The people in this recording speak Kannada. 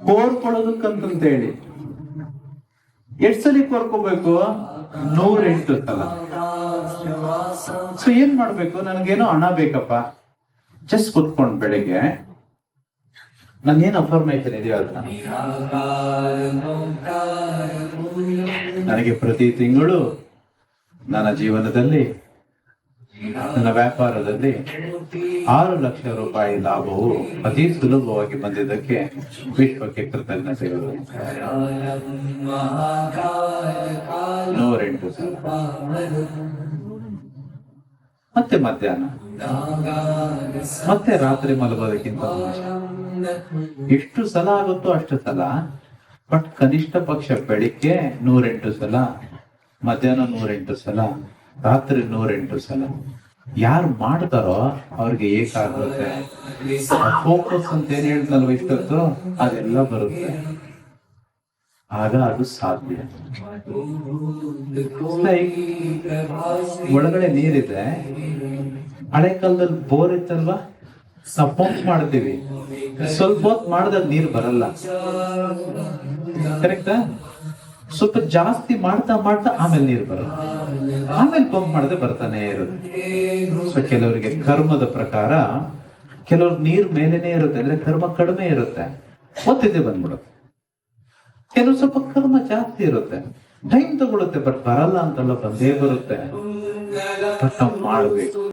ಕೋರ್ಕೊಳ್ಳೋದಕ್ಕಂತ ಹೇಳಿ ಎಷ್ಟ್ ಸಲ ಕೋರ್ಕೋಬೇಕು? 108 ಸಲ. ಸೊ ಏನ್ ಮಾಡ್ಬೇಕು? ನನಗೇನೋ ಹಣ ಬೇಕಪ್ಪ, ಜಸ್ಟ್ ಕುತ್ಕೊಂಡು ಬೆಳಿಗ್ಗೆ ನನ್ಗೇನು ಅಫರ್ಮೇಷನ್ ಇದೆಯೋ ಅದನ್ನ ನನಗೆ ಪ್ರತಿ ತಿಂಗಳು ನನ್ನ ಜೀವನದಲ್ಲಿ, ನನ್ನ ವ್ಯಾಪಾರದಲ್ಲಿ 6 ಲಕ್ಷ ರೂಪಾಯಿ ಲಾಭವು ಅತಿ ಸುಲಭವಾಗಿ ಬಂದಿದ್ದಕ್ಕೆ ವಿಶ್ವಕ್ಕೆ ಕೃತಜ್ಞತೆಗಳು. 108 ಸಲ. ಮತ್ತೆ ಮಧ್ಯಾಹ್ನ, ಮತ್ತೆ ರಾತ್ರಿ ಮಲಗೋದಕ್ಕಿಂತ ಎಷ್ಟು ಸಲ ಆಗುತ್ತೋ ಅಷ್ಟು ಸಲ. ಬಟ್ ಕನಿಷ್ಠ ಪಕ್ಷ ಬೆಳಿಗ್ಗೆ 108 ಸಲ, ಮಧ್ಯಾಹ್ನ 108 ಸಲ, ರಾತ್ರಿ 108 ಸಲ. ಯಾರು ಮಾಡ್ತಾರೋ ಅವ್ರಿಗೆ ಏಕಾಗುತ್ತೆ, ಫೋಕಸ್ ಅಂತ ಏನ್ ಹೇಳ್ತಲ್ವ ಇಷ್ಟೊತ್ತು, ಅದೆಲ್ಲ ಬರುತ್ತೆ. ಆಗ ಅದು ಸಾಧ್ಯ. ಒಳಗಡೆ ನೀರಿದೆ, ಹಳೆ ಕಾಲದಲ್ಲಿ ಬೋರ್ ಇತ್ತಲ್ವಾ, ನಾವು ಪಂಪ್ ಮಾಡ್ತೀವಿ, ಸ್ವಲ್ಪ ಹೊತ್ತು ಮಾಡಿದಾಗ ನೀರು ಬರಲ್ಲ, ಕರೆಕ್ಟಾ? ಸ್ವಲ್ಪ ಜಾಸ್ತಿ ಮಾಡ್ತಾ ಮಾಡ್ತಾ ಆಮೇಲೆ ನೀರು ಬರುತ್ತೆ, ಆಮೇಲೆ ಪಂಪ್ ಮಾಡದೆ ಬರ್ತಾನೆ ಇರುತ್ತೆ. ಸೊ ಕೆಲವರಿಗೆ ಕರ್ಮದ ಪ್ರಕಾರ ಕೆಲವ್ರಿಗೆ ನೀರು ಮೇಲೇನೆ ಇರುತ್ತೆ, ಅಂದ್ರೆ ಕರ್ಮ ಕಡಿಮೆ ಇರುತ್ತೆ, ಒತ್ತಿದೆ ಬಂದ್ಬಿಡುತ್ತೆ. ಕೆಲವು ಸ್ವಲ್ಪ ಕರ್ಮ ಜಾಸ್ತಿ ಇರುತ್ತೆ, ಟೈಮ್ ತಗೊಳುತ್ತೆ, ಬಟ್ ಬರಲ್ಲ ಅಂತಲ್ಲ, ಬಂದೇ ಬರುತ್ತೆ. ಬಟ್ ನಾವು ಮಾಡ್ಬೇಕು.